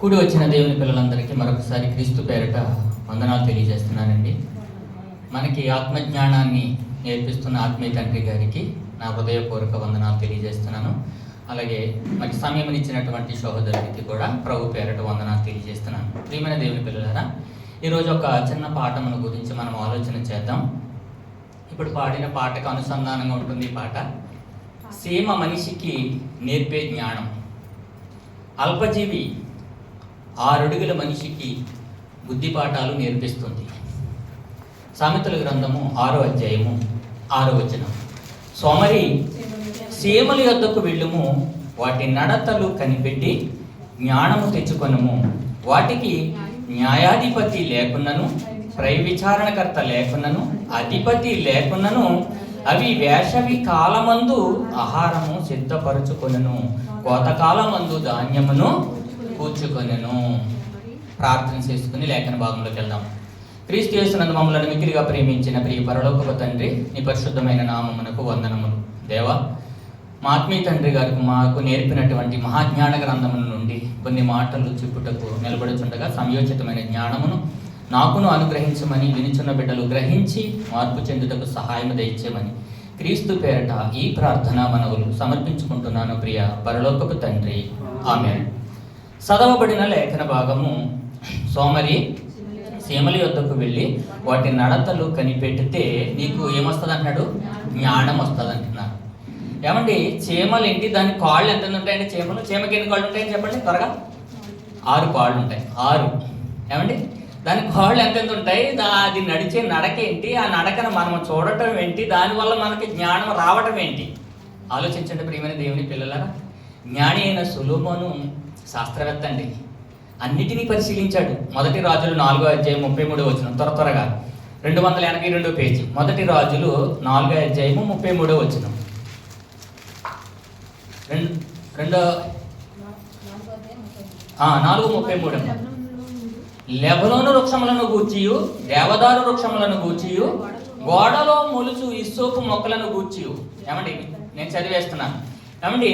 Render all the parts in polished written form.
కూడి వచ్చిన దేవుని పిల్లలందరికీ మరొకసారి క్రీస్తు పేరిట వందనాలు తెలియజేస్తున్నానండి. మనకి ఆత్మజ్ఞానాన్ని నేర్పిస్తున్న ఆత్మీయ తండ్రి గారికి నా హృదయపూర్వక వందనాలు తెలియజేస్తున్నాను. అలాగే మనకి సమయం ఇచ్చినటువంటి సహోదరుడికి కూడా ప్రభు పేరిట వందనాలు తెలియజేస్తున్నాను. ప్రియమైన దేవుని పిల్లలారా, ఈరోజు ఒక చిన్న పాఠమును గురించి మనం ఆలోచన చేద్దాం. ఇప్పుడు పాడిన పాటకు అనుసంధానంగా ఉంటుంది ఈ పాట. సీమ మనిషికి నేర్పే జ్ఞానం. అల్పజీవి 6 అడుగుల మనిషికి బుద్ధి పాఠాలు నేర్పిస్తుంది. సామెతల గ్రంథము 6వ అధ్యాయము 6వ వచనం. సోమరి సీమల యొద్దకు వెళ్ళుము, వాటి నడతలు కనిపెట్టి జ్ఞానము తెచ్చుకొనుము. వాటికి న్యాయాధిపతి లేకున్నను, ప్రై విచారణకర్త లేకున్నను, అధిపతి లేకున్నను, అవి వేసవి కాలమందు ఆహారము సిద్ధపరచుకొనును, కోతకాలమందు ధాన్యమును కూర్చుకొనెను. ప్రార్థన చేసుకుని లేఖన భాగంలోకి వెళ్దాం. క్రీస్తు యేసునందు మమ్మల్ని మిక్కిలిగా ప్రేమించిన ప్రియ పరలోకపు తండ్రి, నీ పరిశుద్ధమైన నామమునకు వందనములు. దేవా, మా ఆత్మీయ తండ్రి గారికి మాకు నేర్పినటువంటి మహాజ్ఞాన గ్రంథముల నుండి కొన్ని మాటలు చెప్పుటకు నిలబడుచుండగా సమయోచితమైన జ్ఞానమును నాకును అనుగ్రహించమని వినుచున్న బిడ్డలు గ్రహించి మార్పు చెందుటకు సహాయం దయచేయమని క్రీస్తు పేరట ఈ ప్రార్థన మనవులు సమర్పించుకుంటున్నాను ప్రియ పరలోకపు తండ్రి, ఆమేన్. చదవబడిన లేఖన భాగము, సోమరి సీమల యొద్దకు వెళ్ళి వాటి నడతలు కనిపెట్టితే నీకు ఏమొస్తుంది అంటున్నాడు? జ్ఞానం వస్తుంది అంటున్నారు. ఏమండి, చీమలు ఏంటి? దాని కాళ్ళు ఎంత ఉంటాయండి? చీమకి ఎన్ని కాళ్ళు ఉంటాయని చెప్పండి త్వరగా. 6 కాళ్ళు ఉంటాయి. 6. ఏమండి, దాని కాళ్ళు ఎంతెంత ఉంటాయి? అది నడిచే నడక ఏంటి? ఆ నడకను మనం చూడటం ఏంటి? దానివల్ల మనకి జ్ఞానం రావటం ఏంటి? ఆలోచించండి ప్రియమైన దేవుని పిల్లలారా. జ్ఞాని అయిన సొలొమోను శాస్త్రవేత్త అండి. అన్నిటినీ పరిశీలించాడు. మొదటి రాజులు 4వ అధ్యాయం 33వ వచనం. త్వరగా 282 పేజీ. మొదటి రాజులు 4వ అధ్యాయము 33వ వచనం. 4:33. లెబనోను వృక్షములను గూర్చియు, దేవదారు వృక్షములను గూర్చియు, గోడలో మొలుచు ఇస్సోపు మొక్కలను గూర్చియు. ఏమండి, నేను చదివేస్తున్నాను. ఏమండి,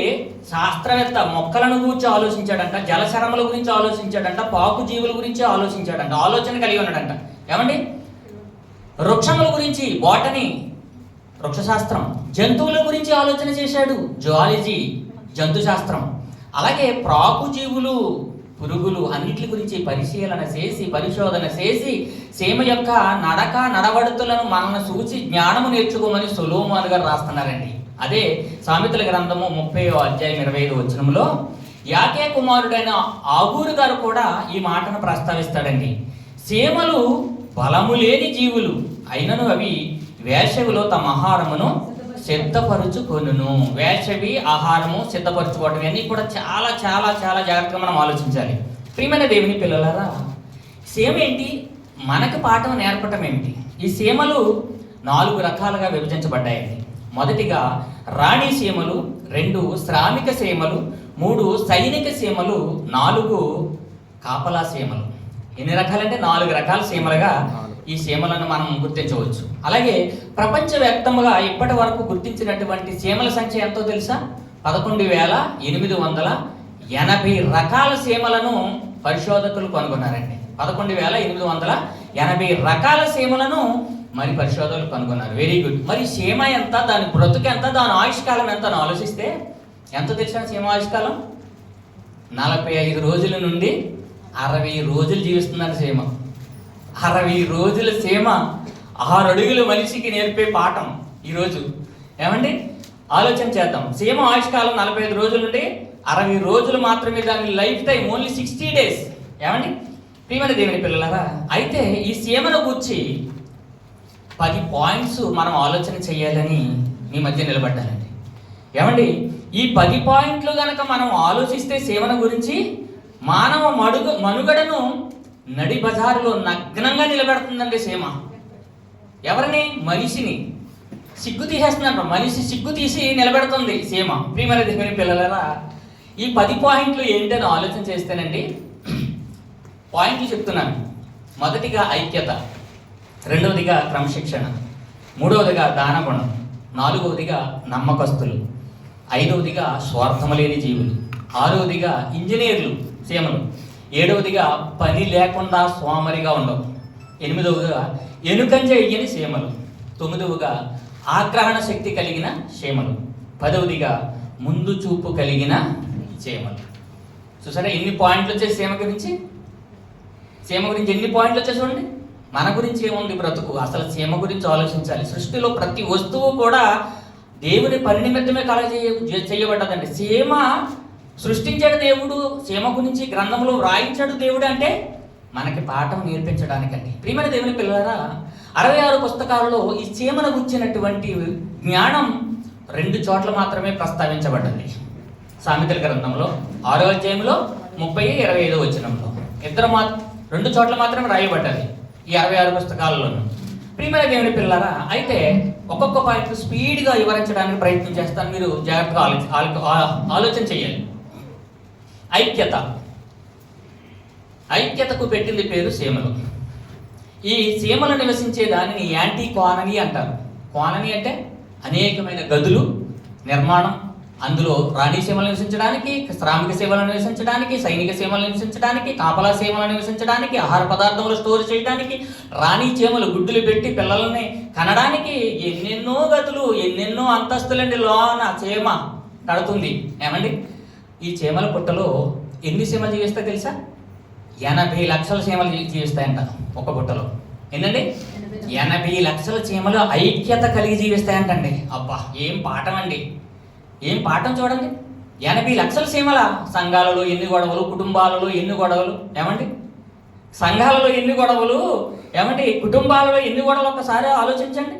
శాస్త్రవేత్త మొక్కలను గురించి ఆలోచించాడంట, జలచరముల గురించి ఆలోచించాడంట, పాకు జీవుల గురించి ఆలోచించాడంట, ఆలోచన కలిగి ఉన్నాడంట. ఏమండి, వృక్షముల గురించి బాటనీ, వృక్షశాస్త్రం, జంతువుల గురించి ఆలోచన చేశాడు, జువాలజీ, జంతు శాస్త్రం. అలాగే ప్రాకు జీవులు, పురుగులు అన్నిటి గురించి పరిశీలన చేసి, పరిశోధన చేసి, సీమ యొక్క నడక నడవడుతులను మనల్ని చూసి జ్ఞానము నేర్చుకోమని సొలొమోను గారు రాస్తున్నారండి. అదే సామెతల గ్రంథము 30వ అధ్యాయం 25వ వచనంలో యాకే కుమారుడైన ఆగూరు గారు కూడా ఈ మాటను ప్రస్తావిస్తాడండి. సీమలు బలము లేని జీవులు అయినను అవి వేసవిలో తమ ఆహారమును సిద్ధపరుచుకొనును. వేసవి ఆహారము సిద్ధపరచుకోవడం ఇవన్నీ కూడా చాలా చాలా చాలా జాగ్రత్తగా మనం ఆలోచించాలి. ప్రియమైన దేవుని పిల్లలారా, సీమ ఏంటి? మనకు పాఠం నేర్పటం ఏమిటి? ఈ సీమలు 4 రకాలుగా విభజించబడ్డాయండి. మొదటిగా రాణి సీమలు, 2 శ్రామిక సీమలు, 3 సైనిక సీమలు, 4 కాపలా సీమలు. ఎన్ని రకాలంటే 4 రకాల సీమలుగా ఈ సీమలను మనం గుర్తించవచ్చు. అలాగే ప్రపంచవ్యాప్తంగా ఇప్పటి వరకు గుర్తించినటువంటి సీమల సంఖ్య ఎంతో తెలుసా? 11,880 రకాల సీమలను పరిశోధకులు కనుగొన్నారండి. 11,880 రకాల సీమలను మరి పరిశోధకులు కనుగొన్నారు. Very good. మరి సీమ ఎంత, దాని బ్రతుకు ఎంత, దాని ఆయుష్కాలం ఎంత అని ఆలోచిస్తే ఎంత తెలిసిన సీమ ఆయుష్కాలం? 45 రోజుల నుండి 60 రోజులు జీవిస్తుందని సీమ. 60 రోజుల సీమ 6 అడుగుల మనిషికి నేర్పే పాఠం ఈరోజు. ఏమండి, ఆలోచన చేద్దాం. సీమ ఆయుష్కాలం 45 రోజుల నుండి 60 రోజులు మాత్రమే, దాని లైఫ్ టైం ఓన్లీ 60 డేస్. ఏమండి, ప్రియమైన దేవుని పిల్లలారా, అయితే ఈ సీమను గూర్చి 10 పాయింట్స్ మనం ఆలోచన చేయాలని మీ మధ్య నిలబడ్డానండి. ఏమండి, ఈ 10 పాయింట్లు కనుక మనం ఆలోచిస్తే సీమను గురించి, మానవ మనుగడను నడి బజారులో నగ్నంగా నిలబెడుతుందండి సీమ. ఎవరిని? మనిషిని సిగ్గు తీసేస్తుందంట. మనిషి సిగ్గు తీసి నిలబెడుతుంది సీమ. ప్రియమైన దేవుని పిల్లలారా, ఈ 10 పాయింట్లు ఏంటని ఆలోచన చేస్తేనండి, పాయింట్లు చెప్తున్నాను. మొదటిగా ఐక్యత, 2వదిగా క్రమశిక్షణ, 3వదిగా దానగుణం, 4వదిగా నమ్మకస్తులు, 5వదిగా స్వార్థము లేని జీవులు, 6వదిగా ఇంజనీర్లు సీమలు, ఏడవదిగా పని లేకుండా సోమరిగా ఉండవు. ఎనిమిదవదిగా ఎనుకంజ ఇయ్యని సీమలు. తొమ్మిదవగా ఆగ్రహణ శక్తి కలిగిన సీమలు. పదవదిగా ముందు చూపు కలిగిన సీమలు. చూసారా ఎన్ని పాయింట్లు వచ్చాయి సీమ గురించి ఎన్ని పాయింట్లు వచ్చాయి చూడండి. మన గురించి ఏముంది బ్రతుకు, అసలు సీమ గురించి ఆలోచించాలి. సృష్టిలో ప్రతి వస్తువు కూడా దేవుని పని నిమిత్తమే చేయబడ్డదండి. సీమ సృష్టించాడు దేవుడు, సీమ గురించి గ్రంథంలో వ్రాయించాడు దేవుడు అంటే మనకి పాఠం నేర్పించడానికండి. ప్రియమైన దేవుని పిల్లలారా, 66 పుస్తకాలలో ఈ సీమను గురించినటువంటి జ్ఞానం 2 చోట్ల మాత్రమే ప్రస్తావించబడ్డది. సామెతల గ్రంథంలో 6వ అధ్యాయంలో 30-25 వచనంలో 2 చోట్ల మాత్రమే రాయబడ్డది ఈ 66 పుస్తకాలలోనూ. ప్రియమైన దేవుని పిల్లలారా, అయితే ఒక్కొక్క పాయింట్ స్పీడ్గా వివరించడానికి ప్రయత్నం చేస్తాను. మీరు జాగ్రత్తగా ఆలోచన చేయాలి. ఐక్యతకు పెట్టింది పేరు సీమలు. ఈ సీమలు నివసించే దానిని యాంటీ కాలనీ అంటారు. కాలనీ అంటే అనేకమైన గదులు నిర్మాణం, అందులో రాణి సీమలు నివసించడానికి, శ్రామిక సేవలు నివసించడానికి, సైనిక సేవలు నివసించడానికి, కాపలా సేవలు నివసించడానికి, ఆహార పదార్థములు స్టోర్ చేయడానికి, రాణి చీమలు గుడ్డులు పెట్టి పిల్లల్ని కనడానికి ఎన్నెన్నో గదులు, ఎన్నెన్నో అంతస్తులండి లోన చీమ కడుతుంది. ఏమండి, ఈ చీమల పుట్టలో ఎన్ని సీమలు జీవిస్తాయి తెలుసా? 80 లక్షల చీమలు జీవిస్తాయంట ఒక పుట్టలో. ఏంటండి, 80 లక్షల చీమలు ఐక్యత కలిగి జీవిస్తాయంటండి. అబ్బా, ఏం పాఠం అండి, ఏం పాఠం చూడండి. 80 లక్షల చీమల సంఘాలలో ఎన్ని గొడవలు, కుటుంబాలలో ఎన్ని గొడవలు, ఏమండి సంఘాలలో ఎన్ని గొడవలు, ఏమండి కుటుంబాలలో ఎన్ని గొడవలు ఒక్కసారి ఆలోచించండి.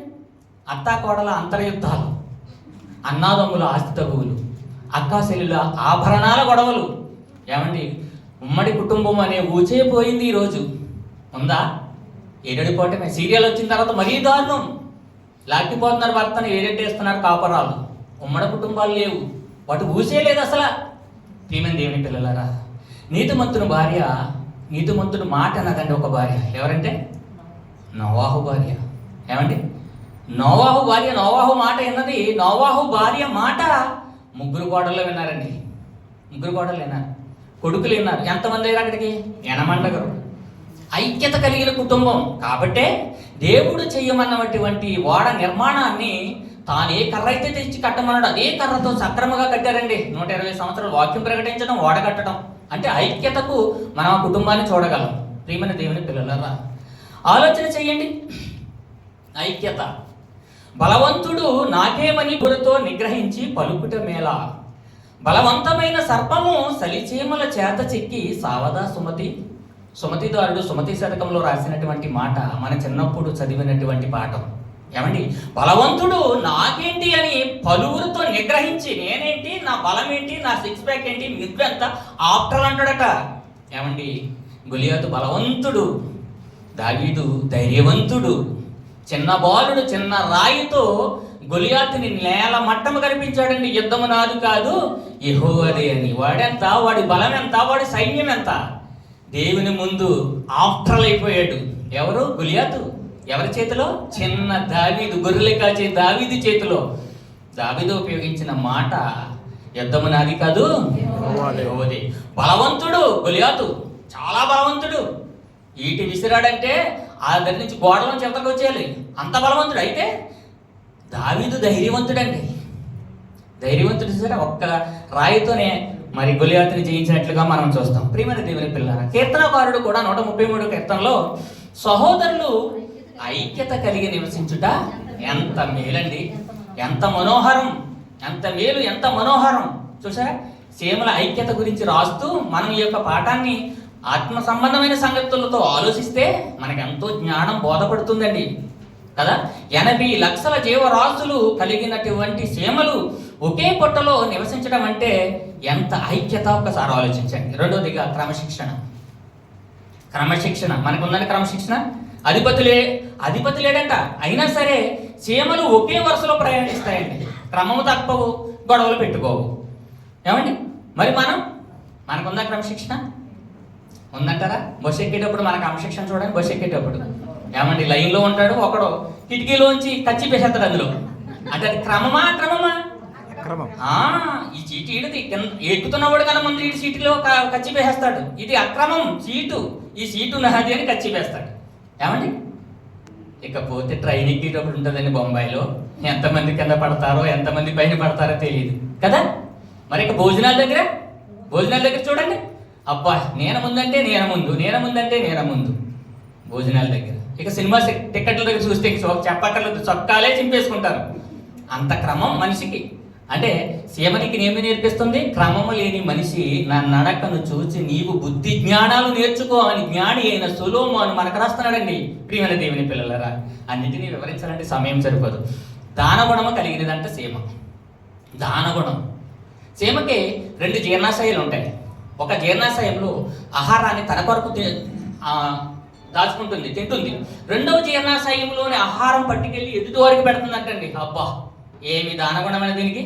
అత్తా కోడల అంతర్యుద్ధాలు, అన్నాదమ్ముల ఆస్తి తగువులు, అక్కాచెల్లుల ఆభరణాల గొడవలు, ఏమండి ఉమ్మడి కుటుంబం అనే ఊచే పోయింది. ఈరోజు ఉందా? ఏడడిపోవటమే. సీరియల్ వచ్చిన తర్వాత మరీ దారుణం. లాక్కిపోతున్నారు భర్తను, ఏరెట్టేస్తున్నారు కాపరాలు. ఉమ్మడి కుటుంబాలు లేవు, వాటి ఊసే లేదు అసలు. ప్రియమైన దేవుని పిల్లలారా, నీతిమంతుని భార్య, నీతిమంతుడు మాట అన్నదండి ఒక భార్య. ఎవరంటే నోవాహు భార్య. ఏమండి, నోవాహు భార్య నోవాహు మాట విన్నది. నోవాహు భార్య మాట 3 కోడళ్ళు విన్నారండి. 3 కోడళ్ళు విన్నారు, కొడుకులు విన్నారు. ఎంతమంది అయ్యారు అక్కడికి? ఎనమండగరు. ఐక్యత కలిగిన కుటుంబం కాబట్టే దేవుడు చెయ్యమన్నటువంటి ఓడ నిర్మాణాన్ని తాను ఏ కర్ర అయితే తెచ్చి కట్టమన్నాడు అదే కర్రతో సక్రమంగా కట్టారండి. 120 సంవత్సరాలు వాక్యం ప్రకటించడం, ఓడ కట్టడం అంటే ఐక్యతకు మనం ఆ కుటుంబాన్ని చూడగలం. ప్రియమైన దేవుని పిల్లలారా, ఆలోచన చెయ్యండి. ఐక్యత. బలవంతుడు నాకేమని గురితో నిగ్రహించి పలుకుట మేళ. బలవంతమైన సర్పము సలిచీమల చేత చిక్కి సావదా సుమతి. సుమతిదారుడు సుమతి శతకంలో రాసినటువంటి మాట మన చిన్నప్పుడు చదివినటువంటి పాఠం. ఏమండి, బలవంతుడు నాకేంటి అని పలువురితో నిగ్రహించి, నేనేంటి, నా బలం ఏంటి, నా 6 ప్యాక్ ఏంటి, మిత్రంతా ఆఫ్టర్ అంటాడట. ఏమండి, గొలియాతు బలవంతుడు, దావీదు ధైర్యవంతుడు. చిన్న బాలుడు చిన్న రాయితో గొలియాతుని నేల మట్టము కనిపించాడండి. యుద్ధము నాది కాదు యెహోవాదే అని. వాడెంత, వాడి బలం ఎంత, వాడి సైన్యం ఎంత? దేవుని ముందు ఆఫ్టర్ అయిపోయాడు. ఎవరు? గొలియాతు. ఎవరి చేతిలో? చిన్న దావీదు, గొర్రెలు కాచే దావీదు చేతిలో. దావీదు ఉపయోగించిన మాట యుద్ధము నాది కాదు యెహోవాదే. బలవంతుడు గొలియాతు, చాలా బలవంతుడు. ఈటి విసిరాడంటే ఆ దగ్గర నుంచి గోడలోంచి ఎంతకు వచ్చేయాలి, అంత బలవంతుడు. అయితే దావీదు ధైర్యవంతుడండి. ధైర్యవంతుడు సరే, ఒక్క రాయితోనే మరి గొలియాతుని జయించినట్లుగా మనం చూస్తాం. ప్రియమైన దేవుని పిల్లలారా, కీర్తనకారుడు కూడా 133 కీర్తనలో సహోదరులు ఐక్యత కలిగి నివసించుట ఎంత మేలండి, ఎంత మనోహరం, ఎంత మేలు, ఎంత మనోహరం. చూసారా, సీమల ఐక్యత గురించి రాస్తూ మనం ఈ యొక్క పాఠాన్ని ఆత్మ సంబంధమైన సంగతులతో ఆలోచిస్తే మనకు ఎంతో జ్ఞానం బోధపడుతుందండి కదా. 80 లక్షల జీవరాశులు కలిగినటువంటి సీమలు ఒకే పొట్టలో నివసించడం అంటే ఎంత ఐక్యత, ఒక్కసారి ఆలోచించండి. రెండోదిగా క్రమశిక్షణ. మనకుందని క్రమశిక్షణ. అధిపతి లేడంట, అయినా సరే సీమలు ఒకే వరుసలో ప్రయాణిస్తాయండి. క్రమము తప్పవు, గొడవలు పెట్టుకోవు. ఏమండి, మరి మనకుందా క్రమశిక్షణ? ఉందంటారా? బస్సు ఎక్కేటప్పుడు మన క్రమశిక్షణ చూడండి. బస్సు ఎక్కేటప్పుడు ఏమండి, లైన్లో ఉంటాడు, ఒకడు కిటికీలోంచి కచ్చి పేసేస్తాడు అందులో. అంటే అది క్రమమా? ఈ చీటి ఈడిది ఎక్కుతున్నవాడు కన్నా ముందు ఈ సీటులో కచ్చి వేసేస్తాడు. ఇది అక్రమం, సీటు, ఈ సీటు నాది అని కచ్చి వేస్తాడు. ఏమండి? ఇకపోతే ట్రైన్ ఎక్కేటప్పుడు ఉంటుందండి బొంబాయిలో, ఎంతమంది కింద పడతారో ఎంతమంది పైన పడతారో తెలియదు కదా. మరి ఇక భోజనాల దగ్గర చూడండి, అబ్బా నేను ముందంటే నేను ముందంటే నేను ముందు భోజనాల దగ్గర. ఇక సినిమా టికెట్ల దగ్గర చూస్తే చెప్పక్కర్లేదు, చొక్కాలే చింపేసుకుంటారు. అంత క్రమం మనిషికి. అంటే సీమనికి ఏమి నేర్పిస్తుంది? క్రమము లేని మనిషి నా నడకను చూచి నీవు బుద్ధి జ్ఞానాలు నేర్చుకో అని జ్ఞాని అయిన సొలొమోను మనకు రాస్తున్నాడండి. ప్రియమైన దేవుని పిల్లలరా, అన్నిటినీ వివరించాలంటే సమయం సరిపోదు. దానగుణము కలిగినదంటే సీమ. దానగుణం. సీమకి 2 జీర్ణాశయాలు ఉంటాయి. ఒక జీర్ణాశయంలో ఆహారాన్ని తన కొరకు దాచుకుంటుంది, తింటుంది. రెండవ జీర్ణాశయంలోని ఆహారం పట్టుకెళ్ళి ఎదుటి వారికి పెడుతుందంటండి. అబ్బా, ఏమి దానగుణమైన దీనికి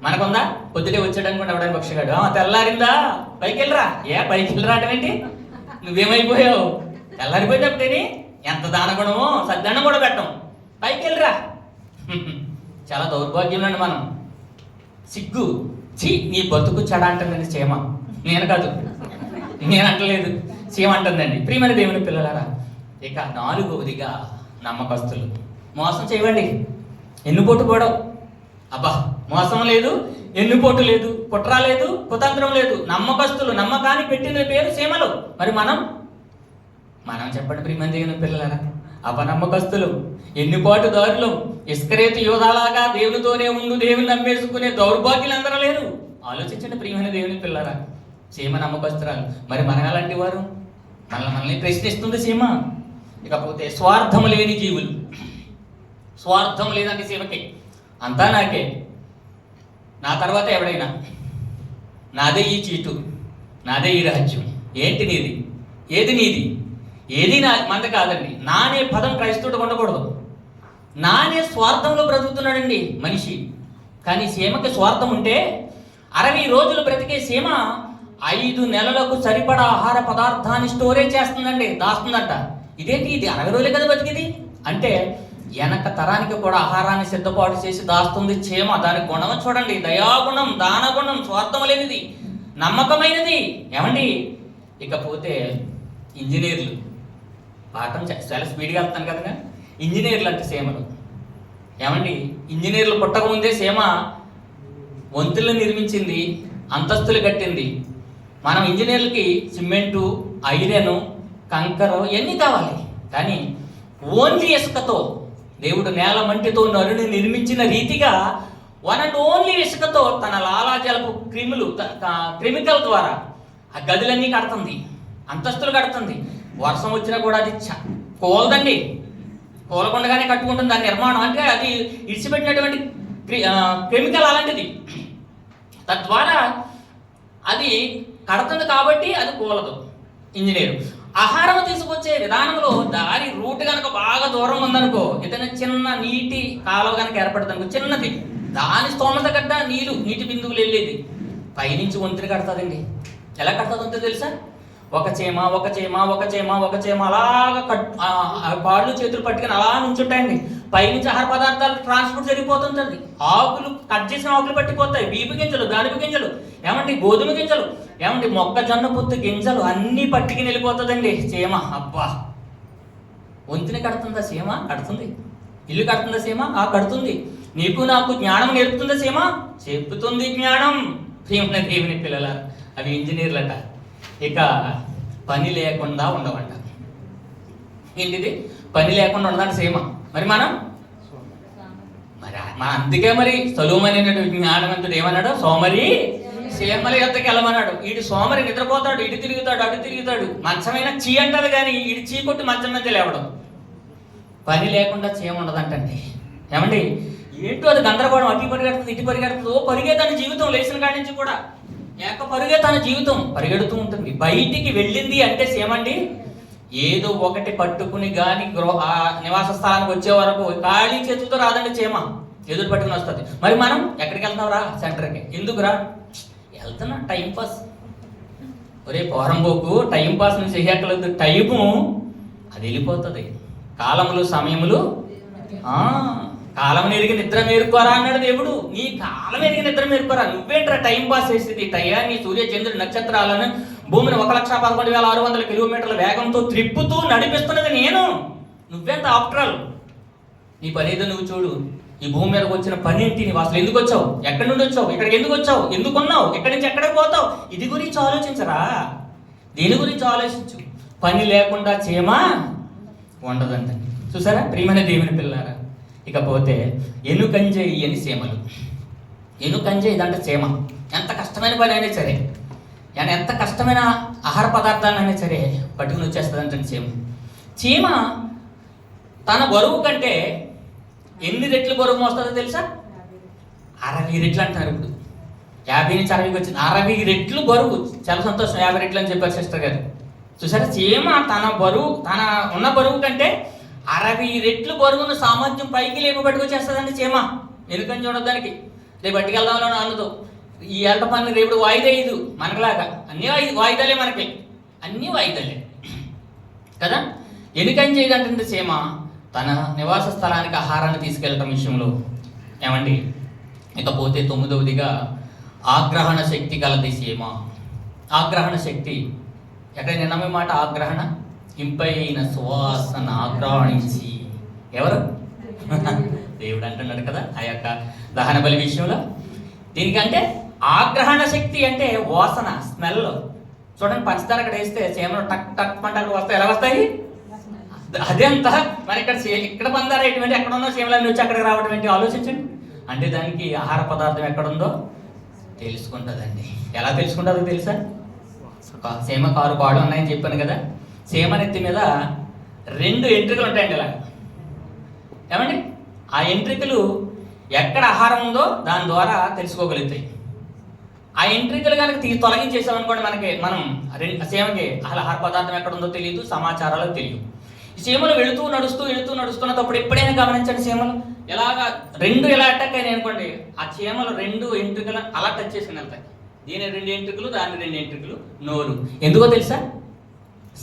మనకుందా? పొద్దుటే వచ్చాడని కూడా ఎవడని పక్షగాడు, తెల్లారిందా పైకి వెళ్ళరా, పైకి వెళ్ళరా అటేంటి, నువ్వేమైపోయావు, తెల్లారిపోయేటప్పుడేని ఎంత దానగుణమో, సద్దన్నం కూడా పెట్టం, పైకి వెళ్ళరా. చాలా దౌర్భాగ్యం అండి మనం. సిగ్గు, ఛీ నీ బతుకు చెడ అంటుందండి చీమ. నేను కాదు, నేను అంటలేదు, చీమ అంటుందండి. ప్రియమైన దేవుని పిల్లలారా, ఇక 4వదిగా నమ్మకస్తులు. మోసం చేయవండి, ఎన్నుపోటు పోవడం. అబ్బా, మోసం లేదు, ఎన్నుపోటు లేదు, కుట్ర లేదు, కుతంత్రం లేదు. నమ్మకస్తులు, నమ్మకాన్ని పెట్టిన పేరు సీమలు. మరి మనం చెప్పండి ప్రియమైన దేవుని పిల్లలారా, అపనమ్మకస్తులు, ఎన్నుపాటు దారులు, ఇస్కరేతు యోధాలాగా దేవునితోనే ఉండు దేవుని నమ్మేసుకునే దౌర్భాగ్యులు అందరూ లేరు. ఆలోచించండి ప్రియమైన దేవుని పిల్లలారా. సీమ నమ్మకస్తురాలు. మరి మన అలాంటి వారు మనల్ని ప్రశ్నిస్తుంది సీమ. ఇకపోతే స్వార్థం లేని జీవులు. స్వార్థం లేదండి సీమకి. అంతా నాకే, నా తర్వాత ఎవడైనా, నాదే ఈ చీటు, నాదే ఈ రహస్యం. ఏంటి నీది, ఏది నీది, ఏది మంద కాదండి. నానే పదం క్రైస్తవుడు ఉండకూడదు. నానే స్వార్థంలో బ్రతుకుతున్నాడండి మనిషి. కానీ సీమకి స్వార్థం ఉంటే 60 రోజులు బ్రతికే సీమ 5 నెలలకు సరిపడా ఆహార పదార్థాన్ని స్టోరేజ్ చేస్తుందండి, దాస్తుందంట. ఇదేంటి, ఇది 60 రోజులే కదా బతికిది అంటే వెనక తరానికి కూడా ఆహారాన్ని సిద్ధపాటు చేసి దాస్తుంది చీమ. దాని గుణం చూడండి, దయాగుణం, దానగుణం, స్వార్థం లేనిది, నమ్మకమైనది. ఏమండి? ఇకపోతే ఇంజనీర్లు. పాఠం చాలా స్పీడ్గా వెళ్తాను కదా. ఇంజనీర్లు అంటే సీమలు. ఏమండి? ఇంజనీర్లు పుట్టకముందే సీమ వంతులను నిర్మించింది, అంతస్తులు కట్టింది. మనం ఇంజనీర్లకి సిమెంటు, ఐరన్, కంకర ఇవన్నీ కావాలి. కానీ ఓన్లీ ఇసుకతో, దేవుడు నేల మంటితో నరుని నిర్మించిన రీతిగా ఓన్లీ ఇసుకతో తన లాలాజలపు కెమికల్ ద్వారా ఆ గదులన్నీ కడుతుంది, అంతస్తులు కడుతుంది. వర్షం వచ్చినా కూడా అది కోలదండి, కోలకుండగానే కట్టుకుంటుంది దాని నిర్మాణం. అంటే అది ఇడిచిపెట్టినటువంటి కెమికల్ అలాంటిది. తద్వారా అది కడుతుంది కాబట్టి అది కూలదు. ఇంజనీరు ఆహారం తీసుకొచ్చే విధానంలో దారి రూట్ కనుక బాగా దూరం ఉందనుకో, ఏదైనా చిన్న నీటి కాలువ కనుక ఏర్పడుతుంది అనుకో, చిన్నది, దాని స్తోమత గడ్డ నీటి బిందువులు వెళ్ళేది పైనుంచి వంతుని కడతాదండి. ఎలా కడతాదంతో తెలుసా? ఒక చీమ అలాగా పాళ్ళు చేతులు పట్టుకుని అలా నుంచుంటాయండి. పైనుంచి ఆహార పదార్థాలు ట్రాన్స్పోర్ట్ జరిగిపోతుంటుంది. ఆకులు, కట్ చేసిన ఆకులు పట్టిపోతాయి, బీపు గింజలు, దానిపు గింజలు, ఏమంటే గోధుమ గింజలు, ఏమంటే మొక్కజొన్న పొత్తు గింజలు అన్నీ పట్టుకుని వెళ్ళిపోతుందండి చీమ. అబ్బా, వంతుని కడుతుందా చీమ? కడుతుంది. ఇల్లు కడుతుందా చీమ? కడుతుంది. నీకు నాకు జ్ఞానం నేర్పుతుందా చీమ? చెప్పుతుంది జ్ఞానం. ప్రియమైన దేవుని పిల్లల, అవి ఇంజనీర్లట. ఇక పని లేకుండా ఉండవంట. ఏంటిది? పని లేకుండా ఉండదంట సీమ. మరి మన అందుకే మరి సొలొమోను అనేటువంటి జ్ఞానవంతుడు ఏమన్నాడు? సోమరి సీమల యొద్దకు వెళ్ళమన్నాడు. వీడు సోమరి నిద్రపోతాడు, ఇటు తిరుగుతాడు, అటు తిరుగుతాడు, మంచమైనా చీ అంటారు కానీ వీడు చీ కొట్టి మంచం మీద లేవడం. పని లేకుండా చీమ ఉండదంటండి. ఏమండి? ఏంటో అది గందరగోళం, అటు పరిగెడుతుంది, ఇటు పరిగెడుతుంది. పరిగే తన జీవితం లేచిన కాడి నుంచి కూడా పరుగే తన జీవితం పరిగెడుతూ ఉంటుంది. బయటికి వెళ్ళింది అంటే సేమండి ఏదో ఒకటి పట్టుకుని కానీ నివాస స్థలానికి వచ్చే వరకు ఖాళీ చేతులతో రాదండి చీమ, ఎదురు పట్టుకుని వస్తుంది. మరి మనం ఎక్కడికి వెళ్తాం రా? సెంటర్కి. ఎందుకురా? వెళ్తున్నా టైంపాస్. ఒరే పోరంబోకు, టైంపాస్ నుంచి చెయ్యక్కలేదు. టైము అది వెళ్ళిపోతుంది. కాలములు, సమయములు కాలం ఎరిగి నిద్ర మేరుకోరా అన్నాడు దేవుడు. నీ కాలం ఎరిగి నిద్ర మేరుకోరా, నువ్వేంట్రా టైం పాస్ చేసేది? టయాన్ని, సూర్య చంద్రుడి నక్షత్రాలను, భూమిని 1,11,600 కిలోమీటర్ల వేగంతో త్రిప్పుతూ నడిపిస్తున్నది నేను. నువ్వెంత ఆఫ్టరాల్? నీ పని ఏదో నువ్వు చూడు. ఈ భూమి మీదకి వచ్చిన పని ఏంటి? నువ్వు అసలు ఎందుకు వచ్చావు? ఎక్కడి నుండి వచ్చావు? ఇక్కడికి ఎందుకు వచ్చావు? ఎందుకున్నావు? ఎక్కడి నుంచి ఎక్కడికి పోతావు? ఇది గురించి ఆలోచించరా? దేని గురించి ఆలోచించు. పని లేకుండా చీమ ఉండదంటండి. చూసారా ప్రియమైన దేవుని పిల్లారా? ఇకపోతే ఎనుకంజయి అని చీమలు. ఎనుకంజయి ఇదంటే చీమ. ఎంత కష్టమైన పని అయినా సరే, ఎంత కష్టమైన ఆహార పదార్థాలైనా సరే పట్టుకుని వచ్చేస్తుందంటే చీమ. చీమ తన బరువు కంటే ఎన్ని రెట్లు బరువు మోస్తుందో తెలుసా? 60 రెట్లు అంటున్నారు. ఇప్పుడు 50 నుంచి 60కి వచ్చింది. 60 రెట్లు బరువు. చాలా సంతోషం. 50 రెట్లు అని చెప్పారు సిస్టర్ గారు. చూసారా, చీమ తన ఉన్న బరువు కంటే 60 రెట్లు బరువును సామర్థ్యం పైకి లేపు పట్టుకొచ్చేస్తుందండి చీమ. ఎందుకని చూడడానికి రేపు పట్టుకెళ్దామని అనదు. ఈ ఏళ్ళ పని రేపు వాయిదా ఇదు మనకులాగా. అన్నీ వాయిదాలే, మనకి అన్నీ వాయిదాలే కదా. ఎందుకని చేయదంటే చీమ తన నివాస స్థలానికి ఆహారాన్ని తీసుకెళ్ళటం విషయంలో ఏమండి. ఇకపోతే 9వదిగా ఆగ్రహణ శక్తి కలది చీమ. ఆగ్రహణ శక్తి ఎక్కడ నిన్నమే మాట. ఆగ్రహణ ఇంపైన సువాసన ఆగ్రహించి. ఎవరు? దేవుడు అంటున్నాడు కదా ఆ యొక్క దహన బలి విషయంలో. దీనికంటే ఆగ్రహణ శక్తి అంటే వాసన, స్మెల్. చూడండి, పంచదార అక్కడ వేస్తే చీమలు టక్ టక్ పంటలు వస్తాయి. ఎలా వస్తాయి? అదే అంతా మరి ఇక్కడ పందార ఎటువంటి ఎక్కడ ఉన్నో చీమలన్నీ వచ్చి అక్కడికి రావడం ఏంటి? ఆలోచించండి. అంటే దానికి ఆహార పదార్థం ఎక్కడుందో తెలుసుకుంటుందండి. ఎలా తెలుసుకుంటుందో తెలుసా? చీమ 6 కాళ్ళు ఉన్నాయని చెప్పాను కదా. చీమ నెత్తి మీద 2 ఎంట్రికలు ఉంటాయండి. ఇలా ఏమండి, ఆ ఎంట్రికలు ఎక్కడ ఆహారం ఉందో దాని ద్వారా తెలుసుకోగలుగుతాయి. ఆ ఎంట్రికలు కనుక తొలగించేసామనుకోండి, మనం చీమకి అసలు ఆహార పదార్థం ఎక్కడ ఉందో తెలియదు, సమాచారాలు తెలియదు. ఈ చీమలు వెళుతూ నడుస్తున్నప్పుడు ఎప్పుడైనా గమనించండి, చీమలు ఎలాగా 2 ఎలా అటాక్ అయినాయి అనుకోండి, ఆ చీమలు 2 ఎంట్రికలు అలా టచ్ చేసుకుని వెళ్తాయి. దీని 2 ఎంట్రికలు, దాని 2 ఎంట్రికలు, నోరు. ఎందుకో తెలుసా?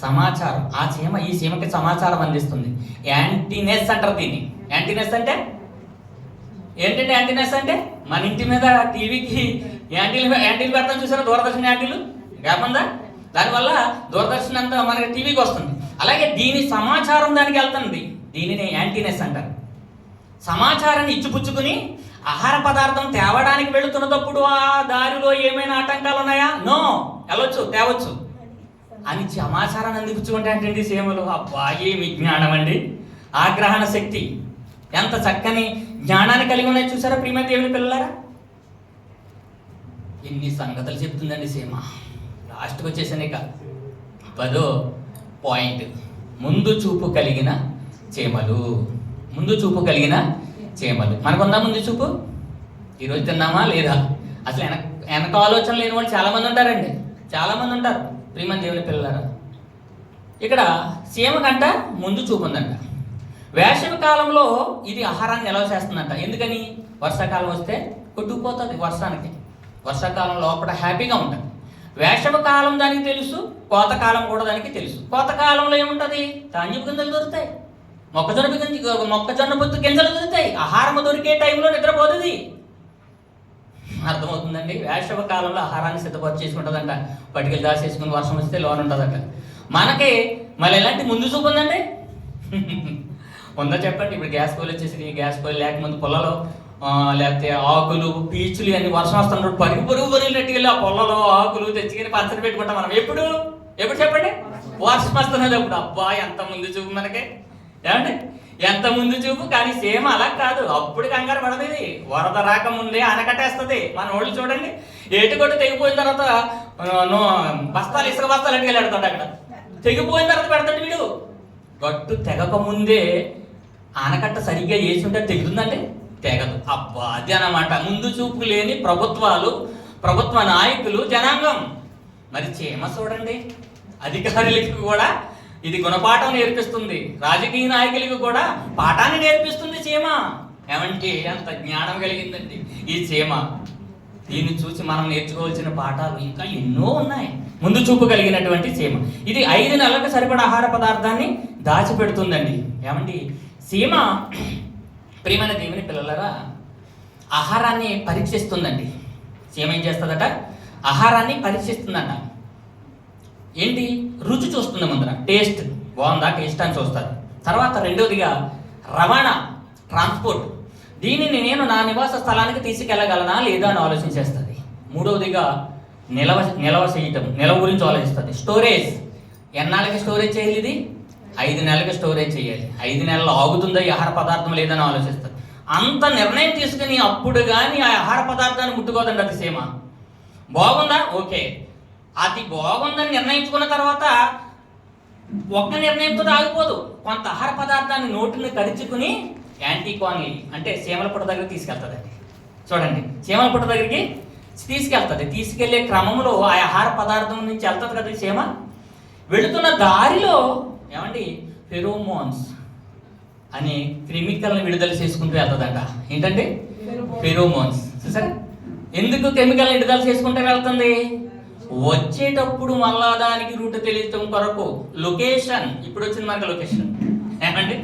సమాచారం. ఈ చీమకి సమాచారం అందిస్తుంది. యాంటీనెస్ అంటారు దీన్ని. యాంటీనెస్ అంటే ఏంటంటే, యాంటీనెస్ అంటే మన ఇంటి మీద టీవీకి యాంటీలు పెడతాం చూసారా, దూరదర్శన్ యాంటీలు కాకుండా. దానివల్ల దూరదర్శన్ అంతా మనకి టీవీకి వస్తుంది. అలాగే దీని సమాచారం దానికి వెళ్తుంది. దీనిని యాంటీనెస్ అంటారు. సమాచారాన్ని ఇచ్చిపుచ్చుకుని ఆహార పదార్థం తేవడానికి వెళుతున్నప్పుడు ఆ దారిలో ఏమైనా ఆటంకాలు ఉన్నాయా? నో, వెళ్ళొచ్చు, తేవచ్చు అని సమాచారాన్ని అందిపుచ్చుకుంటే చీమలు. అబ్బా, ఏమి జ్ఞానం అండి! ఆగ్రహణ శక్తి ఎంత చక్కని జ్ఞానాన్ని కలిగి ఉన్నాయి చూసారా ప్రియమైన దేవుని పిల్లలారా. ఎన్ని సంగతులు చెప్తుందండి చీమ. లాస్ట్కి వచ్చేసాను. ఇక 10వ పాయింట్, ముందు చూపు కలిగిన చీమలు. ముందు చూపు కలిగిన చీమలు. మనకుందా ముందు చూపు? ఈరోజు తిన్నామా లేదా? అసలు వెనక ఆలోచన లేని వాళ్ళు చాలామంది ఉంటారండి. చాలామంది ఉంటారు ప్రియమైన దేవుని పిల్లలారా. ఇక్కడ చీమకంట ముందు చూపు ఉందంట. వేసవి కాలంలో ఇది ఆహారాన్ని నిల్వ చేస్తుందంట. ఎందుకని? వర్షాకాలం వస్తే కొట్టుకుపోతుంది. వర్షాకాలం లోపల హ్యాపీగా ఉంటుంది. వేసవి కాలం దానికి తెలుసు, కోతకాలం కూడా దానికి తెలుసు. కోతకాలంలో ఏముంటుంది? ధాన్యపు గింజలు దొరుకుతాయి, మొక్కజొన్న పొత్తు గింజలు దొరుకుతాయి. ఆహారం దొరికే టైంలో నిద్రపోతుంది. అర్థమవుతుందండి? వేసవి కాలంలో ఆహారాన్ని సిద్ధపరిచి చేసుకుంటుందంట. పట్టుకెళ్ళి దాచేసుకుని వర్షం వస్తే లోన్ ఉంటుందంట. మనకి మళ్ళీ ఎలాంటి ముందు చూపు ఉందండి? ఉందా చెప్పండి? ఇప్పుడు గ్యాస్ కోళ్ళు వచ్చేసి, గ్యాస్ కోళ్ళు లేకముందు పొలలో లేకపోతే ఆకులు, పీచులు అన్ని వర్షం వస్తున్నప్పుడు పరుగు వెళ్ళి ఆ పొలలో ఆకులు తెచ్చుకొని పచ్చడి పెట్టుకుంటాం మనం. ఎప్పుడు చెప్పండి? వర్షం వస్తున్నది అప్పుడు. అబ్బా, ఎంత ముందు చూపు మనకి! ఏమండి, ఎంత ముందు చూపు! కానీ సేమ్ అలా కాదు. అప్పుడు కంగారు పడదు. ఇది వరద రాకముందే ఆనకట్టేస్తుంది. మన వాళ్ళు చూడండి, ఏటుకొట్టు తెగిపోయిన తర్వాత ఇసుక బస్తాలు అట్టుకెళ్ళి పెడతాడు. అక్కడ తెగిపోయిన తర్వాత పెడతాడు వీడు. గట్టు తెగక ముందే ఆనకట్ట సరిగ్గా వేసి ఉంటే తెగుతుందండి? తెగదు. అబ్బా, అది అన్నమాట ముందు చూపు లేని ప్రభుత్వ నాయకులు, జనాంగం. మరి చీమ చూడండి, అధికారులకు కూడా ఇది గుణపాఠం నేర్పిస్తుంది. రాజకీయ నాయకులకు కూడా పాఠాన్ని నేర్పిస్తుంది చీమ. ఏమంటే అంత జ్ఞానం కలిగిందండి ఈ చీమ. దీన్ని చూసి మనం నేర్చుకోవాల్సిన పాఠాలు ఇంకా ఎన్నో ఉన్నాయి. ముందు చూపు కలిగినటువంటి చీమ. ఇది 5 నెలలకు సరిపడా ఆహార పదార్థాన్ని దాచిపెడుతుందండి. ఏమండి, చీమ ప్రియమైన దేవుని పిల్లలారా, ఆహారాన్ని పరీక్షిస్తుందండి. సీమ ఏం చేస్తుందట? ఆహారాన్ని పరీక్షిస్తుందంట. ఏంటి? రుచి చూస్తుంది. ముందర టేస్ట్ బాగుందా, టేస్ట్ అని చూస్తుంది. తర్వాత రెండవదిగా రవాణా, ట్రాన్స్పోర్ట్. దీనిని నేను నా నివాస స్థలానికి తీసుకెళ్ళగలనా లేదా అని ఆలోచించేస్తుంది. మూడవదిగా నిలవ చేయటం, నిలవ గురించి ఆలోచిస్తుంది. స్టోరేజ్, ఎన్నాళ్ళకి స్టోరేజ్ చేయాలి? ఇది 5 నెలలకి స్టోరేజ్ చేయాలి. 5 నెలలు ఆగుతుందా ఈ ఆహార పదార్థం లేదని ఆలోచిస్తుంది. అంత నిర్ణయం తీసుకుని అప్పుడు కానీ ఆ ఆహార పదార్థాన్ని ముట్టుకోదండి అది సీమ. బాగుందా? ఓకే. అది బాగుందని నిర్ణయించుకున్న తర్వాత ఒక్క నిర్ణయంతో ఆగిపోదు. కొంత ఆహార పదార్థాన్ని నోటిని కరుచుకుని యాంటీకాన్లీ అంటే చీమల పుట్ట దగ్గరికి తీసుకెళ్తుందండి. చూడండి, చీమల పుట్ట దగ్గరికి తీసుకెళ్తుంది. తీసుకెళ్లే క్రమంలో ఆ ఆహార పదార్థం నుంచి వెళ్తుంది కదా చీమ. వెళుతున్న దారిలో ఏమండి ఫెరోమోన్స్ అనే కెమికల్ని విడుదల చేసుకుంటూ వెళ్తుందంట. ఏంటంటే ఫెరోమోన్స్. చూసారా? ఎందుకు కెమికల్ని విడుదల చేసుకుంటూ వెళ్తుంది? వచ్చేటప్పుడు మళ్ళా దానికి రూట్ తెలియటం కొరకు లొకేషన్. ఇప్పుడు వచ్చింది మనకు లొకేషన్. ఏమండి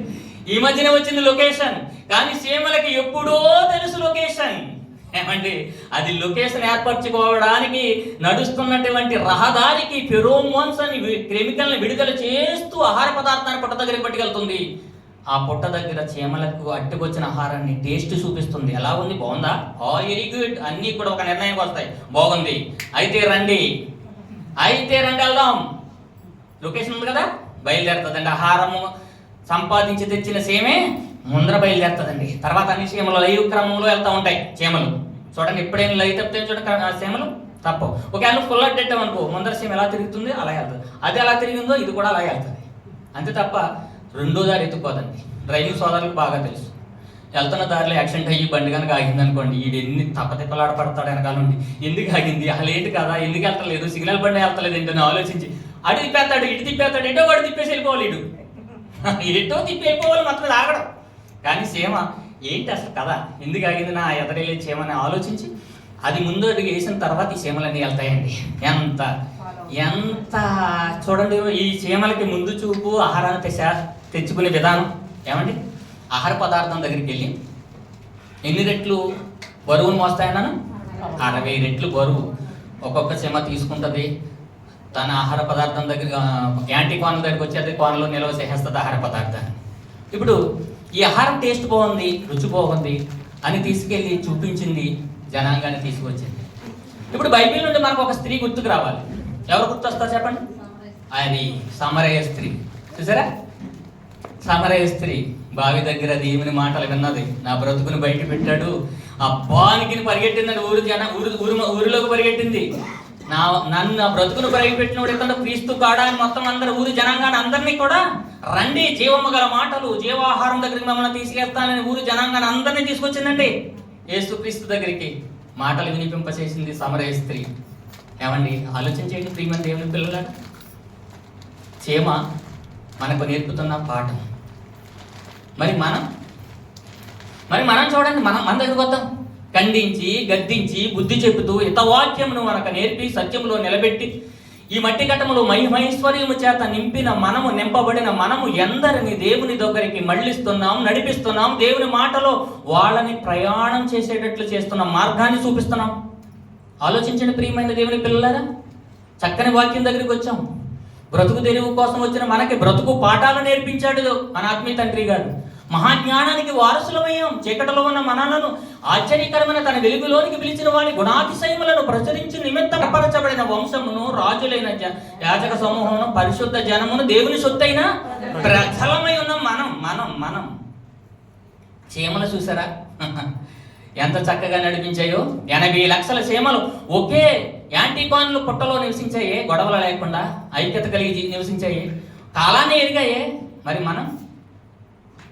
ఈ మధ్యనే వచ్చింది లొకేషన్, కానీ చీమలకి ఎప్పుడో తెలుసు లొకేషన్. ఏమండి అది లొకేషన్ ఏర్పరచుకోవడానికి నడుస్తున్నటువంటి రహదారికి ఫెరోమోన్స్ అని కెమికల్ని విడుదల చేస్తూ ఆహార పదార్థాన్ని పుట్ట దగ్గరికి పట్టుకెళ్తుంది. ఆ పుట్ట దగ్గర చీమలకు అట్టుకొచ్చిన ఆహారాన్ని టేస్ట్ చూపిస్తుంది. ఎలా ఉంది? బాగుందా? Very good. అన్నీ కూడా ఒక నిర్ణయం వస్తాయి. బాగుంది, అయితే రండి వెళ్దాం. లొకేషన్ ఉంది కదా, బయలుదేరుతుందండి. ఆహారము సంపాదించి తెచ్చిన చీమే ముందర బయలుదేరుతుందండి. తర్వాత అన్ని చీమలు లైవ్ క్రమంలో వెళ్తూ ఉంటాయి చీమలు. చూడండి, ఎప్పుడైనా లైవ్ తప్పితే చూడండి చీమలు తప్ప. ఒకవేళ ఫుల్ అడ్డెట్టాం అనుకో, ముందర చీమ ఎలా తిరుగుతుంది అలా వెళ్తుంది. అది ఎలా తిరిగిందో ఇది కూడా అలాగే వెళ్తుంది. అంతే తప్ప రెండో దారి ఎత్తుకోదండి. డ్రైవింగ్ సోదరులకు బాగా తెలుసు. వెళ్తున్న దారిలో యాక్సిడెంట్ అయ్యి బండి కనుక ఆగింది అనుకోండి, ఈడు ఎన్ని తప్పతిప్పలాడ పడతాడు వెనకాల నుండి. ఎందుకు ఆగింది, అసలు ఏంటి కదా, ఎందుకు వెళ్తలేదు, సిగ్నల్ బండి వెళ్తలేదు ఏంటని ఆలోచించి అటు తిప్పేస్తాడు, ఇటు తిప్పేస్తాడు, ఎటో వాడు తిప్పేసి వెళ్ళిపోవాలి. ఇడు ఎటో తిప్పి వెళ్ళిపోవాలి, మాత్రం ఆగడం. కానీ చీమ ఏంటి అసలు కదా, ఎందుకు ఆగింది నా ఎదరెళ్ళే చీమని ఆలోచించి అది ముందు అడుగు వేసిన తర్వాత ఈ చీమలన్నీ వెళ్తాయండి. ఎంత ఎంత చూడండి, ఈ చీమలకి ముందు చూపు ఆహారాన్ని తెచ్చుకునే విధానం. ఏమండి ఆహార పదార్థం దగ్గరికి వెళ్ళి ఎన్ని రెట్లు బరువును మోస్తాయన్నాను? 60 రెట్లు బరువు ఒక్కొక్క చీమ తీసుకుంటుంది. తన ఆహార పదార్థం దగ్గర యాంటీ కోన దగ్గరికి వచ్చేది, కోనలో నిల్వ చేసేస్తుంది ఆహార పదార్థాన్ని. ఇప్పుడు ఈ ఆహారం టేస్ట్ బాగుంది, రుచి బాగుంది అని తీసుకెళ్ళి చూపించింది, జనాంగాన్ని తీసుకొచ్చింది. ఇప్పుడు బైబిల్ నుండి మనకు ఒక స్త్రీ గుర్తుకు రావాలి. ఎవరు గుర్తొస్తారు చెప్పండి? అది సమరయ స్త్రీ. చూసారా? సమరయ స్త్రీ బావి దగ్గర దేవుని మాటలు విన్నది. నా బ్రతుకుని బయట పెట్టాడు, అబ్బానికి పరిగెట్టిందని ఊరిలోకి పరిగెట్టింది. నా బ్రతుకును పరిగెట్టినప్పుడు ఎంత క్రీస్తు కాడా అని మొత్తం అందరు ఊరి జనాంగాన్ని అందరినీ కూడా రండి, జీవము గల మాటలు, జీవాహారం దగ్గరికి మమ్మల్ని తీసుకెళ్తానని ఊరి జనాంగాన్ని అందరినీ తీసుకొచ్చిందండి యేసు క్రీస్తు దగ్గరికి. మాటలు వినిపింపచేసింది సమరయ స్త్రీ. ఏమండి ఆలోచించేయండి ప్రియమైన దేవుని పిల్లల, చీమ మనకు నేర్పుతున్న పాఠం. మరి మనం చూడండి, మన దగ్గరకు వద్దాం. ఖండించి గద్దించి బుద్ధి చెబుతూ హితవాక్యమును మనకు నేర్పి సత్యములో నిలబెట్టి ఈ మట్టి ఘట్టములో మహిమైశ్వర్యము చేత నింపబడిన మనము ఎందరిని దేవుని దగ్గరికి మళ్ళిస్తున్నాం, నడిపిస్తున్నాం. దేవుని మాటలో వాళ్ళని ప్రయాణం చేసేటట్లు చేస్తున్నాం, మార్గాన్ని చూపిస్తున్నాం. ఆలోచించండి ప్రియమైన దేవుని పిల్లలారా, చక్కని వాక్యం దగ్గరికి వచ్చాం. బ్రతుకు తెరువు కోసం వచ్చిన మనకి బ్రతుకు పాఠాలు నేర్పించాడు మన ఆత్మీయ తండ్రి గారు. మహాజ్ఞానానికి వారసులమయ్యాం. చీకటిలో ఉన్న మనలను ఆశ్చర్యకరమైన తన వెలుగులోనికి పిలిచిన వారి గుణాతిశయములను ప్రచురించి నిమిత్తం ఏర్పరచబడిన వంశమును, రాజులైన యాజక సమూహమును, పరిశుద్ధ జనమును, దేవుని సొత్తైన ప్రజలమై ఉన్న మనం చీమలు చూసారా ఎంత చక్కగా నడిపించాయో. 80 లక్షల చీమలు ఒకే యాంటీకాన్లు పుట్టలో నివసించాయే, గొడవలు లేకుండా ఐక్యత కలిగి నివసించాయి, కాలాన్ని ఎరిగాయే. మరి మనం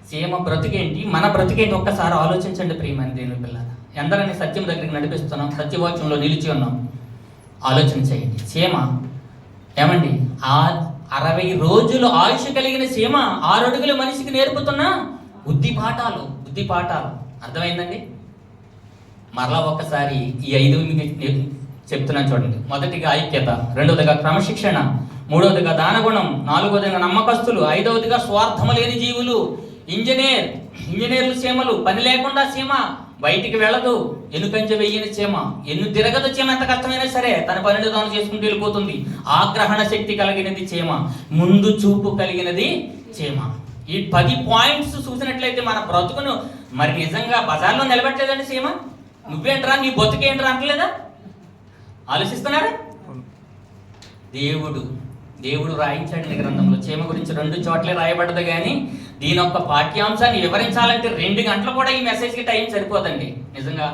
చీమ బ్రతికేంటి, మన బ్రతికేంటి ఒక్కసారి ఆలోచించండి ప్రియమైన దేవుని పిల్లల. ఎందరని సత్యం దగ్గరికి నడిపిస్తున్నాం, సత్యవాక్యంలో నిలిచి ఉన్నాం. ఆలోచన చేయండి. చీమ ఏమండి 60 రోజులు ఆయుష్ కలిగిన చీమ 6 అడుగుల మనిషికి నేర్పుతున్న బుద్ధి పాఠాలు. అర్థమైందండి? మరలా ఒక్కసారి ఈ 5 మీకు చెప్తున్నాను చూడండి. మొదటిగా ఐక్యత, రెండవదిగా క్రమశిక్షణ, మూడవదిగా దానగుణం, నాలుగవదిగా నమ్మకస్తులు, ఐదవదిగా స్వార్థము లేని జీవులు, ఇంజనీర్లు చీమలు, పని లేకుండా చీమ బయటికి వెళ్ళదు, ఎన్నుకంచె వెయ్యని చీమ, ఎన్ను తిరగదు చీమ, ఎంత కష్టమైనా సరే తన పనిని తాను చేసుకుంటూ వెళ్ళిపోతుంది. ఆగ్రహణ శక్తి కలిగినది చీమ, ముందు చూపు కలిగినది చీమ. ఈ 10 పాయింట్స్ చూసినట్లయితే మన బ్రతుకును మరి నిజంగా బజార్లో నిలబెట్టలేదండి చీమ. నువ్వేంట్రా, నీ బతుకేంట్రా అంటలేదా? ఆలోచిస్తున్నారా? దేవుడు రాయించాడు గ్రంథంలో చీమ గురించి 2 చోట్లే రాయబడ్డది. కానీ దీని యొక్క పాఠ్యాంశాన్ని వివరించాలంటే 2 గంటలు కూడా ఈ మెసేజ్కి టైం సరిపోదండి. నిజంగా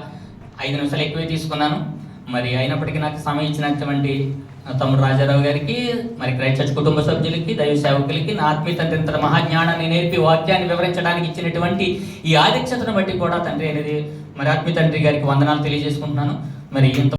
5 నిమిషాలు ఎక్కువే తీసుకున్నాను. మరి అయినప్పటికీ నాకు సమయం ఇచ్చినటువంటి తమ్ముడు రాజారావు గారికి, మరి క్రైస్ట్ చర్చ్ కుటుంబ సభ్యులకి, దైవ సేవకులకి, నా ఆత్మీయ తండ్రి ఇంత మహాజ్ఞానాన్ని నేర్పి వాక్యాన్ని వివరించడానికి ఇచ్చినటువంటి ఈ ఆధిక్యతను బట్టి కూడా తండ్రి అనేది మరి ఆత్మీయ తండ్రి గారికి వందనాలు తెలియజేసుకుంటున్నాను. మరి ఇంత